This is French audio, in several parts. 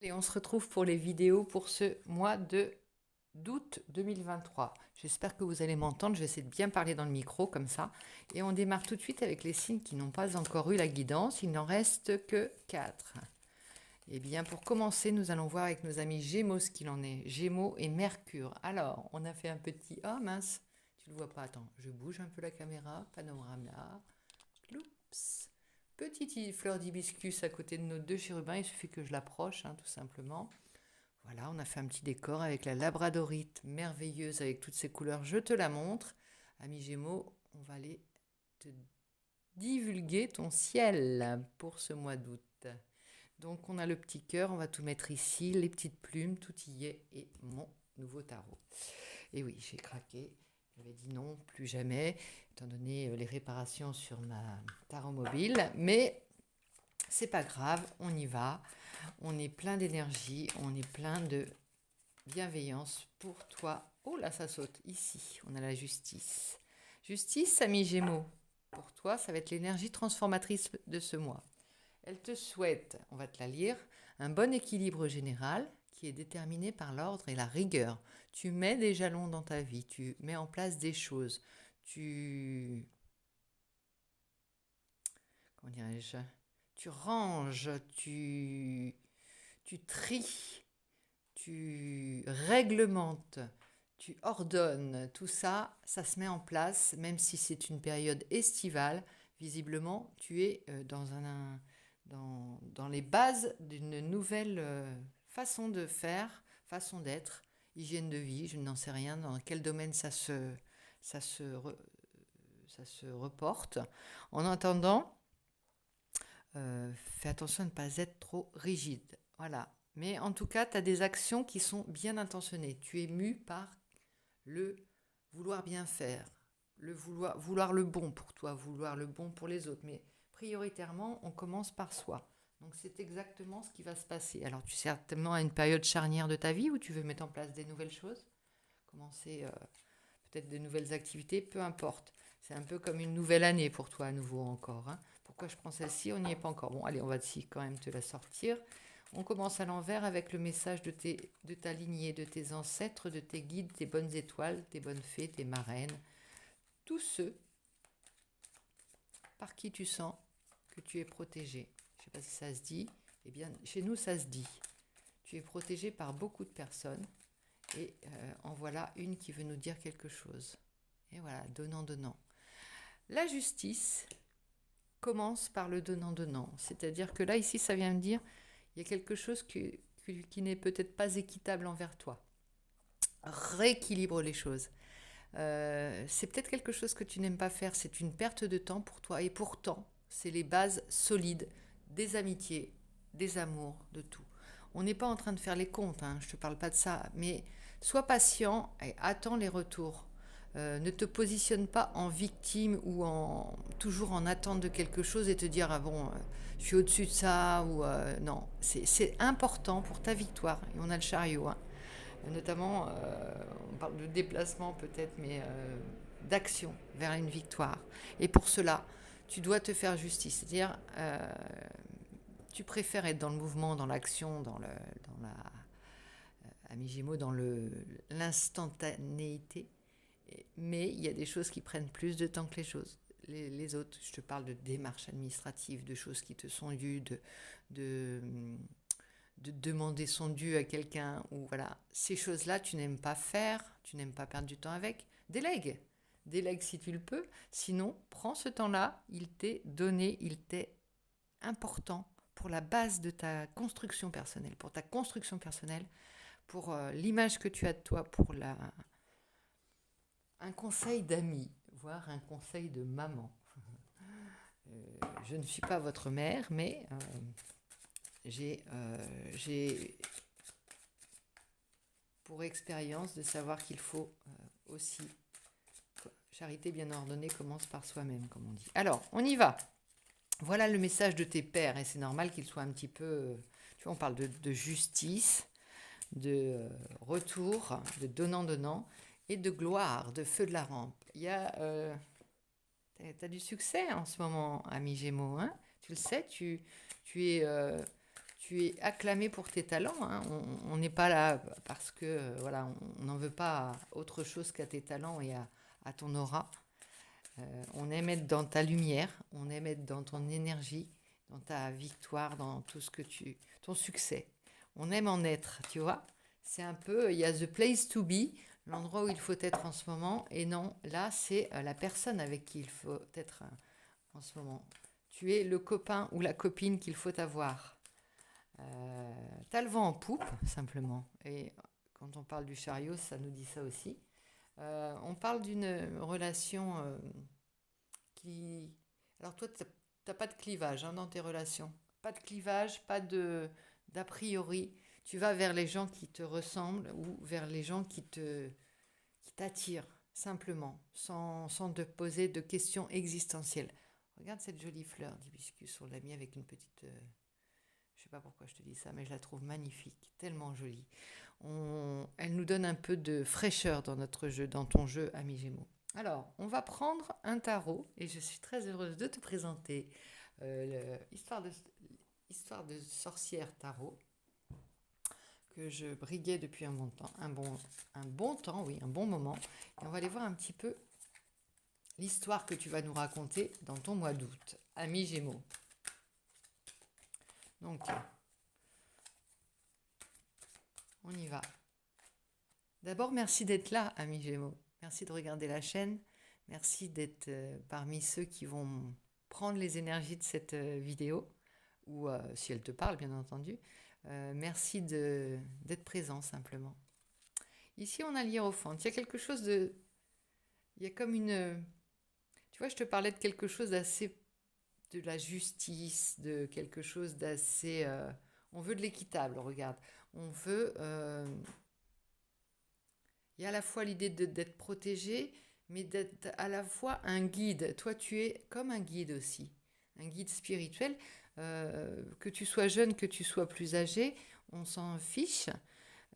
Et on se retrouve pour les vidéos pour ce mois d'août 2023. J'espère que vous allez m'entendre. Je vais essayer de bien parler dans le micro comme ça. Et on démarre tout de suite avec les signes qui n'ont pas encore eu la guidance. Il n'en reste que 4. Eh bien, pour commencer, nous allons voir avec nos amis Gémeaux ce qu'il en est. Gémeaux et Mercure. Alors, on a fait un petit... Oh mince, tu ne le vois pas. Attends, je bouge un peu la caméra. Panorama. Oups. Petite fleur d'hibiscus à côté de nos deux chérubins. Il suffit que je l'approche, tout simplement. Voilà, on a fait un petit décor avec la labradorite merveilleuse avec toutes ses couleurs. Je te la montre. Amis Gémeaux, on va aller te divulguer ton ciel pour ce mois d'août. Donc on a le petit cœur, on va tout mettre ici, les petites plumes, tout y est, et mon nouveau tarot. Et oui, j'ai craqué. J'avais dit non, plus jamais, étant donné les réparations sur ma tarot mobile. Mais c'est pas grave, on y va. On est plein d'énergie, on est plein de bienveillance pour toi. Oh là, ça saute. Ici, on a la justice. Justice, ami Gémeaux. Pour toi, ça va être l'énergie transformatrice de ce mois. Elle te souhaite, on va te la lire, un bon équilibre général qui est déterminé par l'ordre et la rigueur. Tu mets des jalons dans ta vie, tu mets en place des choses, comment dirais-je, tu ranges, tu tries, tu réglementes, tu ordonnes, tout ça, ça se met en place, même si c'est une période estivale. Visiblement, tu es dans les bases d'une nouvelle façon de faire, façon d'être, hygiène de vie, je n'en sais rien dans quel domaine ça se, ça se reporte. En attendant, fais attention à ne pas être trop rigide. Voilà. Mais en tout cas, tu as des actions qui sont bien intentionnées. Tu es mu par le vouloir bien faire, le vouloir le bon pour toi, vouloir le bon pour les autres. Mais prioritairement, on commence par soi. Donc c'est exactement ce qui va se passer. Alors tu es certainement à une période charnière de ta vie où tu veux mettre en place des nouvelles choses, commencer peut-être de nouvelles activités, peu importe. C'est un peu comme une nouvelle année pour toi à nouveau encore. Pourquoi je prends celle-ci? On n'y est pas encore. Bon, allez, on va quand même te la sortir. On commence à l'envers avec le message de ta lignée, de tes ancêtres, de tes guides, tes bonnes étoiles, tes bonnes fées, tes marraines. Tous ceux par qui tu sens que tu es protégé. Je ne sais pas si ça se dit. Eh bien, chez nous, ça se dit. Tu es protégé par beaucoup de personnes. Et en voilà une qui veut nous dire quelque chose. Et voilà, donnant. La justice commence par le donnant. C'est-à-dire que là, ici, ça vient me dire, il y a quelque chose qui n'est peut-être pas équitable envers toi. Rééquilibre les choses. C'est peut-être quelque chose que tu n'aimes pas faire, c'est une perte de temps pour toi. Et pourtant, c'est les bases solides des amitiés, des amours, de tout. On n'est pas en train de faire les comptes, je ne te parle pas de ça, mais sois patient et attends les retours. Ne te positionne pas en victime ou toujours en attente de quelque chose et te dire ah bon, je suis au-dessus de ça ou non. C'est important pour ta victoire. Et on a le chariot, notamment, on parle de déplacement peut-être, mais d'action vers une victoire. Et pour cela, tu dois te faire justice, c'est-à-dire tu préfères être dans le mouvement, dans l'action, dans la ami Gémeaux, dans l'instantanéité. Mais il y a des choses qui prennent plus de temps que les autres. Je te parle de démarches administratives, de choses qui te sont dues, de demander son dû à quelqu'un. Ou voilà, ces choses-là, tu n'aimes pas faire, tu n'aimes pas perdre du temps avec. Délègue. Délègue si tu le peux. Sinon, prends ce temps-là. Il t'est donné, il t'est important pour la base de ta construction personnelle, pour ta construction personnelle, pour l'image que tu as de toi, pour un conseil d'ami, voire un conseil de maman. Je ne suis pas votre mère, mais j'ai pour expérience de savoir qu'il faut aussi, charité bien ordonnée commence par soi-même, comme on dit. Alors, on y va. Voilà le message de tes pères, et c'est normal qu'ils soient un petit peu... tu vois, on parle de justice, de retour, de donnant, et de gloire, de feu de la rampe. Il y a... t'as du succès en ce moment, ami Gémeaux, Tu le sais, tu tu es acclamé pour tes talents, hein. On n'est pas là parce que, voilà, on n'en veut pas à autre chose qu'à tes talents et à ton aura. On aime être dans ta lumière, on aime être dans ton énergie, dans ta victoire, dans tout ce que ton succès. On aime en être, tu vois. C'est un peu, il y a the place to be, l'endroit où il faut être en ce moment, et non, là, c'est la personne avec qui il faut être en ce moment. Tu es le copain ou la copine qu'il faut avoir. T'as le vent en poupe, simplement. Et quand on parle du chariot, ça nous dit ça aussi. On parle d'une relation qui... Alors toi, t'as pas de clivage, hein, dans tes relations. Pas de clivage, pas d'a priori. Tu vas vers les gens qui te ressemblent ou vers les gens qui t'attirent, simplement, sans te poser de questions existentielles. Regarde cette jolie fleur d'hibiscus, on l'a mis avec une petite... je sais pas pourquoi je te dis ça, mais je la trouve magnifique, tellement jolie. Elle nous donne un peu de fraîcheur dans notre jeu, dans ton jeu, ami Gémeaux. Alors, on va prendre un tarot et je suis très heureuse de te présenter Histoire de sorcière tarot que je briguais depuis un bon temps, un bon temps, oui, un bon moment. Et on va aller voir un petit peu l'histoire que tu vas nous raconter dans ton mois d'août, ami Gémeaux. Donc, on y va. D'abord, merci d'être là, ami Gémeaux. Merci de regarder la chaîne. Merci d'être parmi ceux qui vont prendre les énergies de cette vidéo, ou si elle te parle, bien entendu. Merci d'être présent, simplement. Ici, on a l'hiérophante. Il y a quelque chose de... Il y a comme une... Tu vois, je te parlais de quelque chose d'assez... de la justice, de quelque chose d'assez... on veut de l'équitable, regarde. On veut... il y a à la fois l'idée d'être protégé, mais d'être à la fois un guide. Toi, tu es comme un guide aussi, un guide spirituel. Que tu sois jeune, que tu sois plus âgé, on s'en fiche.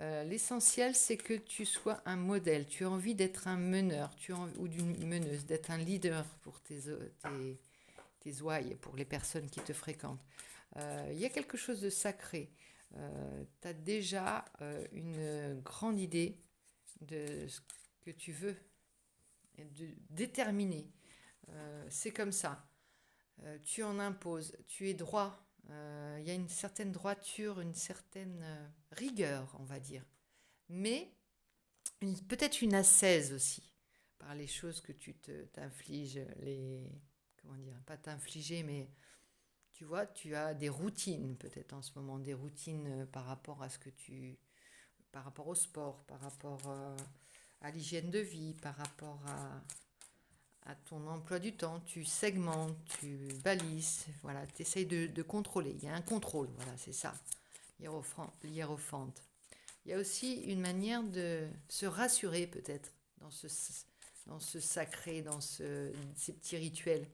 L'essentiel, c'est que tu sois un modèle. Tu as envie d'être un meneur ou d'une meneuse, d'être un leader pour tes ouailles, pour les personnes qui te fréquentent. Il y a quelque chose de sacré. Tu as déjà une grande idée de ce que tu veux, et de déterminer. C'est comme ça. Tu en imposes, tu es droit. Il y a une certaine droiture, une certaine rigueur, on va dire. Mais peut-être une ascèse aussi, par les choses que tu t'infliges, comment dire, pas t'infliger, mais tu vois, tu as des routines peut-être en ce moment, des routines par rapport à par rapport au sport, par rapport à l'hygiène de vie, par rapport à ton emploi du temps, tu segmentes, tu balises, voilà, tu essayes de contrôler. Il y a un contrôle, voilà, c'est ça, l'hiérophante. Il y a aussi une manière de se rassurer peut-être dans ce sacré, dans ces petits rituels.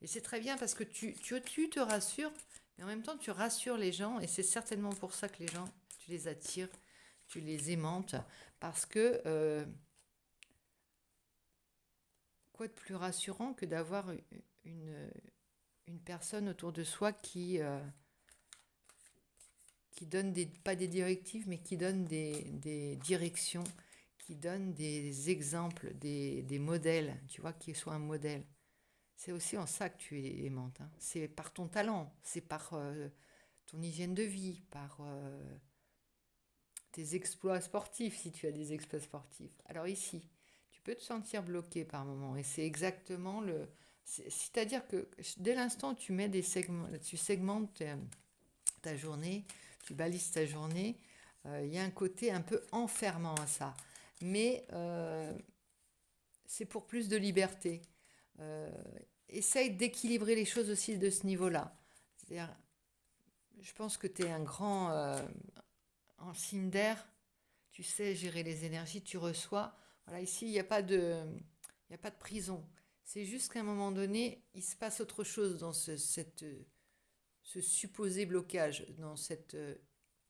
Et c'est très bien parce que tu te rassures, mais en même temps tu rassures les gens et c'est certainement pour ça que les gens, tu les attires, tu les aimantes, parce que quoi de plus rassurant que d'avoir une personne autour de soi qui donne pas des directives, mais qui donne des directions, qui donne des exemples, des modèles, tu vois, qui soit un modèle. C'est aussi en ça que tu es aimante, hein. C'est par ton talent, c'est par ton hygiène de vie, par tes exploits sportifs, si tu as des exploits sportifs. Alors ici, tu peux te sentir bloqué par moment, et c'est exactement c'est-à-dire que dès l'instant où tu mets tu segmentes ta journée, tu balises ta journée, il y a un côté un peu enfermant à ça. Mais c'est pour plus de liberté. Essaye d'équilibrer les choses aussi de ce niveau-là. C'est-à-dire, je pense que tu es un grand en signe d'air, tu sais gérer les énergies, tu reçois. Voilà, ici, il n'y a pas de prison. C'est juste qu'à un moment donné, il se passe autre chose dans ce supposé blocage, dans cette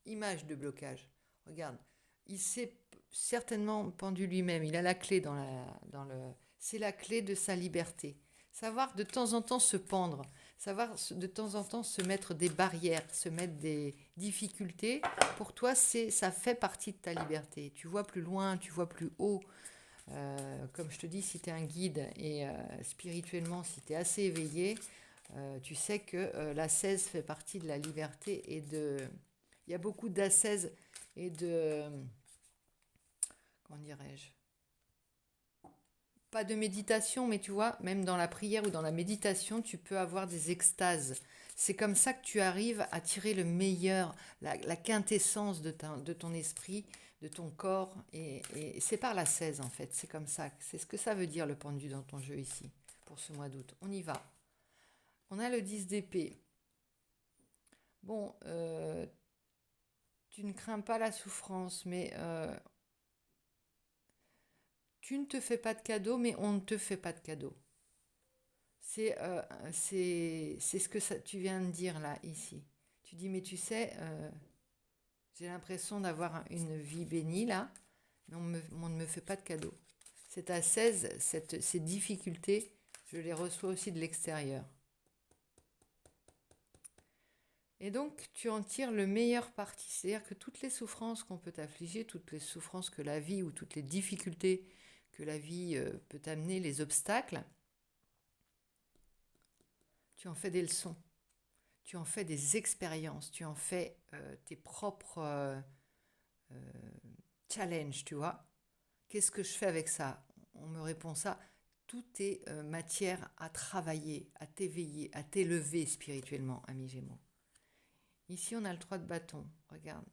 image de blocage. Regarde, il s'est certainement pendu lui-même, il a la clé c'est la clé de sa liberté. Savoir de temps en temps se pendre, Savoir de temps en temps se mettre des barrières, se mettre des difficultés, pour toi, ça fait partie de ta liberté. Tu vois plus loin, tu vois plus haut. Comme je te dis, si tu es un guide et spirituellement, si tu es assez éveillé, tu sais que l'ascèse fait partie de la liberté et de... Il y a beaucoup d'ascèse et de... Comment dirais-je? Pas de méditation, mais tu vois, même dans la prière ou dans la méditation, tu peux avoir des extases. C'est comme ça que tu arrives à tirer le meilleur, la quintessence de ton esprit, de ton corps. Et c'est par la 16 en fait. C'est comme ça. C'est ce que ça veut dire le pendu dans ton jeu ici, pour ce mois d'août. On y va. On a le 10 d'épée. Bon, tu ne crains pas la souffrance, mais tu ne te fais pas de cadeau, mais on ne te fait pas de cadeau. C'est ce que tu viens de dire là, ici. Tu dis, mais tu sais, j'ai l'impression d'avoir une vie bénie là, mais on ne me fait pas de cadeau. C'est à 16, ces difficultés, je les reçois aussi de l'extérieur. Et donc, tu en tires le meilleur parti. C'est-à-dire que toutes les souffrances qu'on peut t'affliger, toutes les souffrances que la vie ou toutes les difficultés que la vie peut t'amener, les obstacles, tu en fais des leçons. Tu en fais des expériences, tu en fais tes propres challenges, tu vois. Qu'est-ce que je fais avec ça? On me répond ça. Tout est matière à travailler, à t'éveiller, à t'élever spirituellement, ami Gémeaux. Ici, on a le 3 de bâton. Regarde,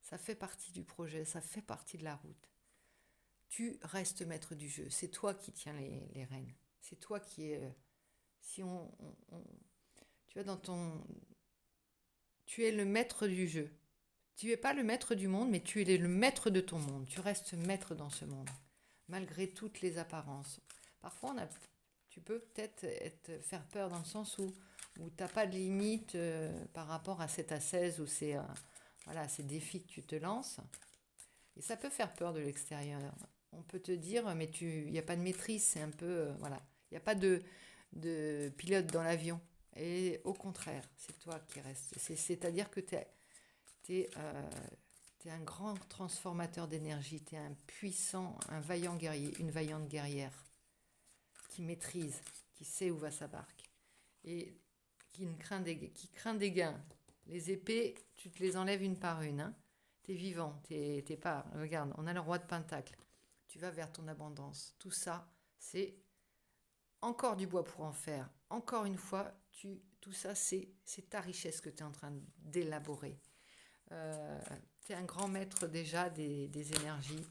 ça fait partie du projet, ça fait partie de la route. Tu restes maître du jeu. C'est toi qui tiens les rênes. C'est toi qui es... si tu vois, tu es le maître du jeu. Tu n'es pas le maître du monde, mais tu es le maître de ton monde. Tu restes maître dans ce monde, malgré toutes les apparences. Parfois, tu peux peut-être faire peur dans le sens où tu n'as pas de limite par rapport à cette ascèse ou ces défis que tu te lances. Et ça peut faire peur de l'extérieur. On peut te dire, mais il n'y a pas de maîtrise, c'est un peu... voilà. Il n'y a pas de pilote dans l'avion. Et au contraire, c'est toi qui restes. C'est-à-dire que tu es un grand transformateur d'énergie, tu es un puissant, un vaillant guerrier, une vaillante guerrière qui maîtrise, qui sait où va sa barque et qui craint des gains. Les épées, tu te les enlèves une par une. Hein. Tu es vivant, t'es pas... Regarde, on a le roi de Pentacle. Tu vas vers ton abondance. Tout ça, c'est encore du bois pour en faire. Encore une fois, tout ça, c'est ta richesse que tu es en train d'élaborer. Tu es un grand maître déjà des énergies.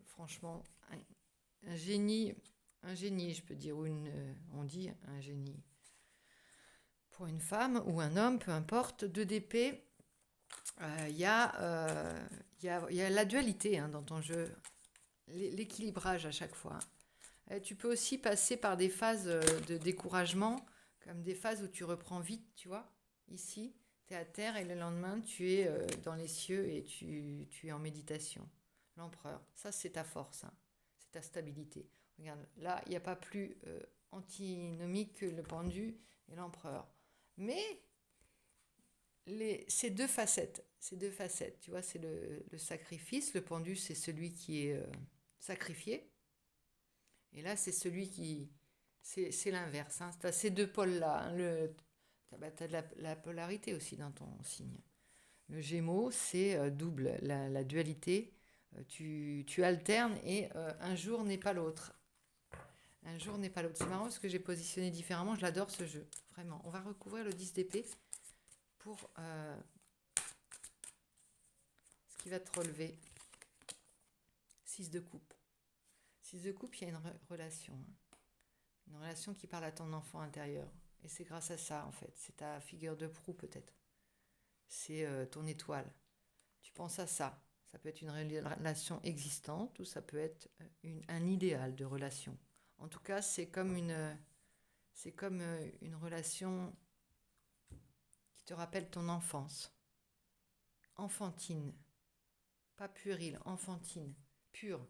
Franchement, un génie, je peux dire, on dit un génie. Pour une femme ou un homme, peu importe, 2 d'épée, il y a la dualité dans ton jeu, l'équilibrage à chaque fois. Tu peux aussi passer par des phases de découragement, comme des phases où tu reprends vite, tu vois. Ici, tu es à terre et le lendemain, tu es dans les cieux et tu es en méditation. L'empereur, ça c'est ta force, hein. C'est ta stabilité. Regarde, là, il n'y a pas plus antinomique que le pendu et l'empereur. Mais ces deux facettes, tu vois, c'est le sacrifice. Le pendu, c'est celui qui est sacrifié. Et là, c'est celui qui... C'est l'inverse. Hein. Tu as ces deux pôles-là. Hein. Tu as de la polarité aussi dans ton signe. Le Gémeaux, c'est double, la dualité. Tu alternes et un jour n'est pas l'autre. Un jour n'est pas l'autre. C'est marrant parce que j'ai positionné différemment. Je l'adore ce jeu. Vraiment. On va recouvrir le 10 d'épée pour ce qui va te relever. 6 de coupe. 6 de coupe, il y a une relation. Hein. Une relation qui parle à ton enfant intérieur. Et c'est grâce à ça, en fait. C'est ta figure de proue, peut-être. C'est ton étoile. Tu penses à ça. Ça peut être une relation existante ou ça peut être un idéal de relation. En tout cas, c'est comme une relation qui te rappelle ton enfance. Enfantine. Pas puérile, enfantine. Pure.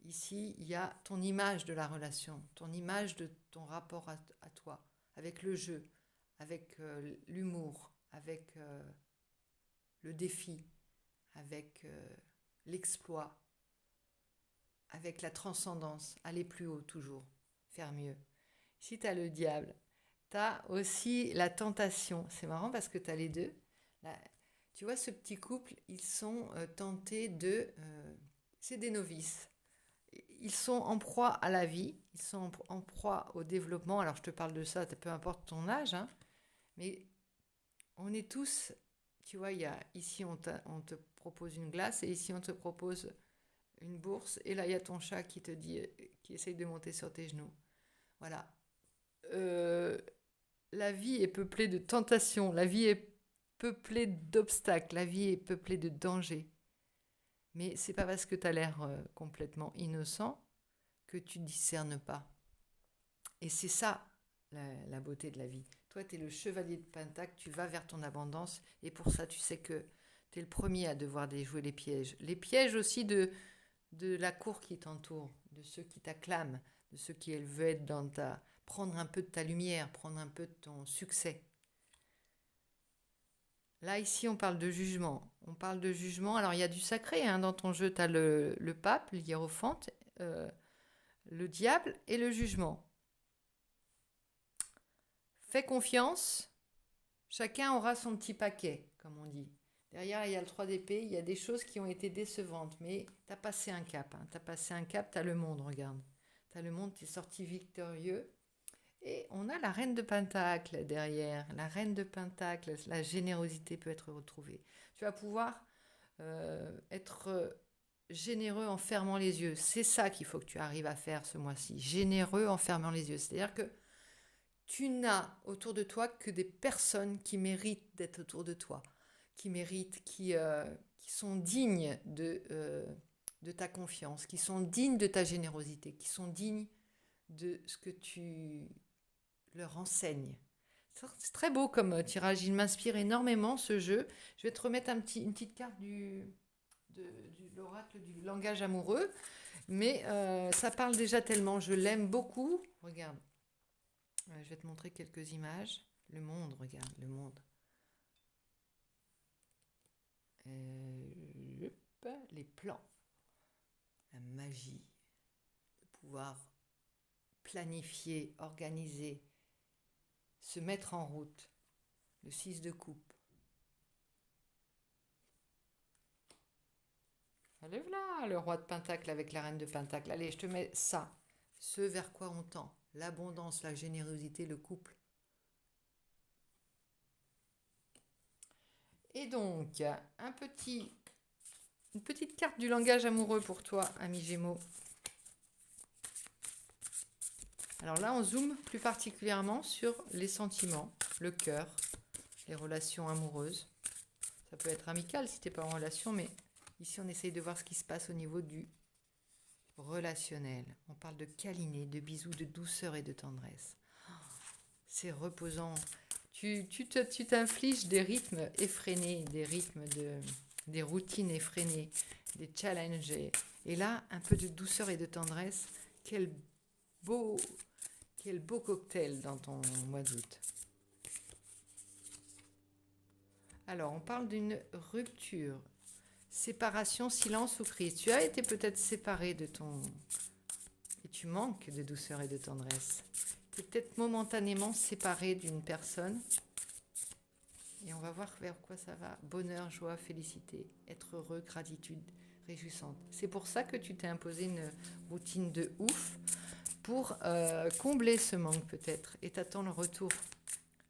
Ici, il y a ton image de la relation, ton image de ton rapport à toi, avec le jeu, avec l'humour, avec le défi, avec l'exploit, avec la transcendance, aller plus haut toujours, faire mieux. Si tu as le diable, tu as aussi la tentation. C'est marrant parce que tu as les deux. Là, tu vois, ce petit couple, ils sont tentés de... c'est des novices. Ils sont en proie à la vie, ils sont en proie au développement. Alors je te parle de ça, peu importe ton âge, hein, mais on est tous, tu vois, ici on te propose une glace et ici on te propose une bourse et là il y a ton chat qui te dit, qui essaye de monter sur tes genoux. Voilà. Euh, la vie est peuplée de tentations, la vie est peuplée d'obstacles, la vie est peuplée de dangers. Mais c'est pas parce que tu as l'air complètement innocent que tu ne discernes pas. Et c'est ça la beauté de la vie. Toi, tu es le chevalier de Pentacle, tu vas vers ton abondance et pour ça, tu sais que tu es le premier à devoir déjouer les pièges. Les pièges aussi de la cour qui t'entoure, de ceux qui t'acclament, de ceux qui veulent être dans ta... prendre un peu de ta lumière, prendre un peu de ton succès. Là, ici, on parle de jugement. On parle de jugement. Alors, il y a du sacré hein, dans ton jeu. Tu as le pape, le hiérophante, le diable et le jugement. Fais confiance. Chacun aura son petit paquet, comme on dit. Derrière, il y a le 3 d'épée. Il y a des choses qui ont été décevantes. Mais tu as passé un cap. Hein. Tu as passé un cap. Tu as le monde, regarde. Tu as le monde, tu es sorti victorieux. Et on a la reine de Pentacle derrière. La reine de Pentacle, la générosité peut être retrouvée. Tu vas pouvoir être généreux en fermant les yeux. C'est ça qu'il faut que tu arrives à faire ce mois-ci. Généreux en fermant les yeux. C'est-à-dire que tu n'as autour de toi que des personnes qui méritent d'être autour de toi, qui méritent, qui sont dignes de ta confiance, qui sont dignes de ta générosité, qui sont dignes de ce que tu leur enseigne. C'est très beau comme tirage, il m'inspire énormément ce jeu. Je vais te remettre une petite carte de l'oracle du langage amoureux, mais ça parle déjà tellement, je l'aime beaucoup. Regarde, je vais te montrer quelques images. Le monde, regarde, le monde. Les plans, la magie, de pouvoir planifier, organiser, se mettre en route, le 6 de coupe. Allez là, le roi de Pentacle avec la reine de Pentacle. Allez, je te mets ça, ce vers quoi on tend, l'abondance, la générosité, le couple. Et donc, une petite carte du langage amoureux pour toi, ami Gémeaux. Alors là, on zoome plus particulièrement sur les sentiments, le cœur, les relations amoureuses. Ça peut être amical si tu n'es pas en relation, mais ici, on essaye de voir ce qui se passe au niveau du relationnel. On parle de câliner, de bisous, de douceur et de tendresse. C'est reposant. Tu t'infliges des rythmes effrénés, des routines effrénées, des challenges. Et là, un peu de douceur et de tendresse. Quel beau cocktail dans ton mois d'août. Alors, on parle d'une rupture, séparation, silence ou crise. Tu as été peut-être séparé de ton... et tu manques de douceur et de tendresse. Tu es peut-être momentanément séparé d'une personne. Et on va voir vers quoi ça va. Bonheur, joie, félicité, être heureux, gratitude, réjouissante. C'est pour ça que tu t'es imposé une routine de ouf pour combler ce manque peut-être. Et t'attends le retour.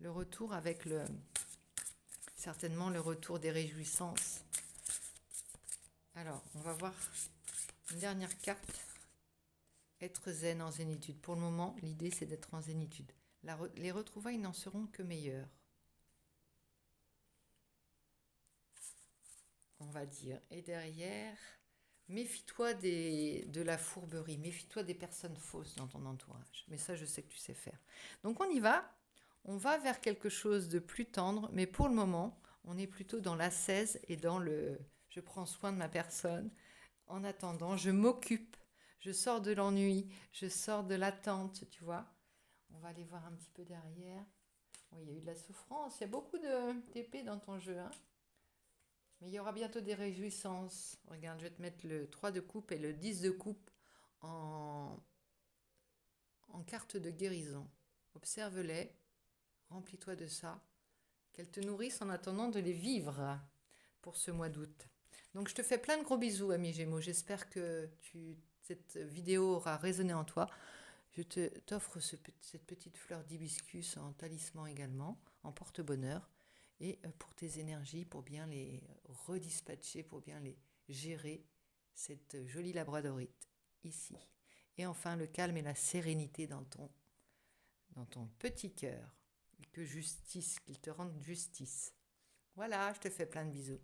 Le retour avec certainement le retour des réjouissances. Alors, on va voir une dernière carte. Être zen en zénitude. Pour le moment, l'idée c'est d'être en zénitude. Les retrouvailles n'en seront que meilleures. On va dire. Et derrière, méfie-toi de la fourberie. Méfie-toi des personnes fausses dans ton entourage. Mais ça, je sais que tu sais faire. Donc, on y va. On va vers quelque chose de plus tendre. Mais pour le moment, on est plutôt dans l'ascèse et dans le... Je prends soin de ma personne. En attendant, je m'occupe. Je sors de l'ennui. Je sors de l'attente, tu vois. On va aller voir un petit peu derrière. Oui, il y a eu de la souffrance. Il y a beaucoup d'épées dans ton jeu, hein. Mais il y aura bientôt des réjouissances. Regarde, je vais te mettre le 3 de coupe et le 10 de coupe en, en carte de guérison. Observe-les, remplis-toi de ça, qu'elles te nourrissent en attendant de les vivre pour ce mois d'août. Donc je te fais plein de gros bisous, ami Gémeaux. J'espère que cette vidéo aura résonné en toi. Je t'offre cette petite fleur d'hibiscus en talisman également, en porte-bonheur, et pour tes énergies, pour bien les redispatcher, pour bien les gérer, cette jolie labradorite ici. Et enfin, le calme et la sérénité dans ton petit cœur. Qu'il te rende justice. Voilà, je te fais plein de bisous.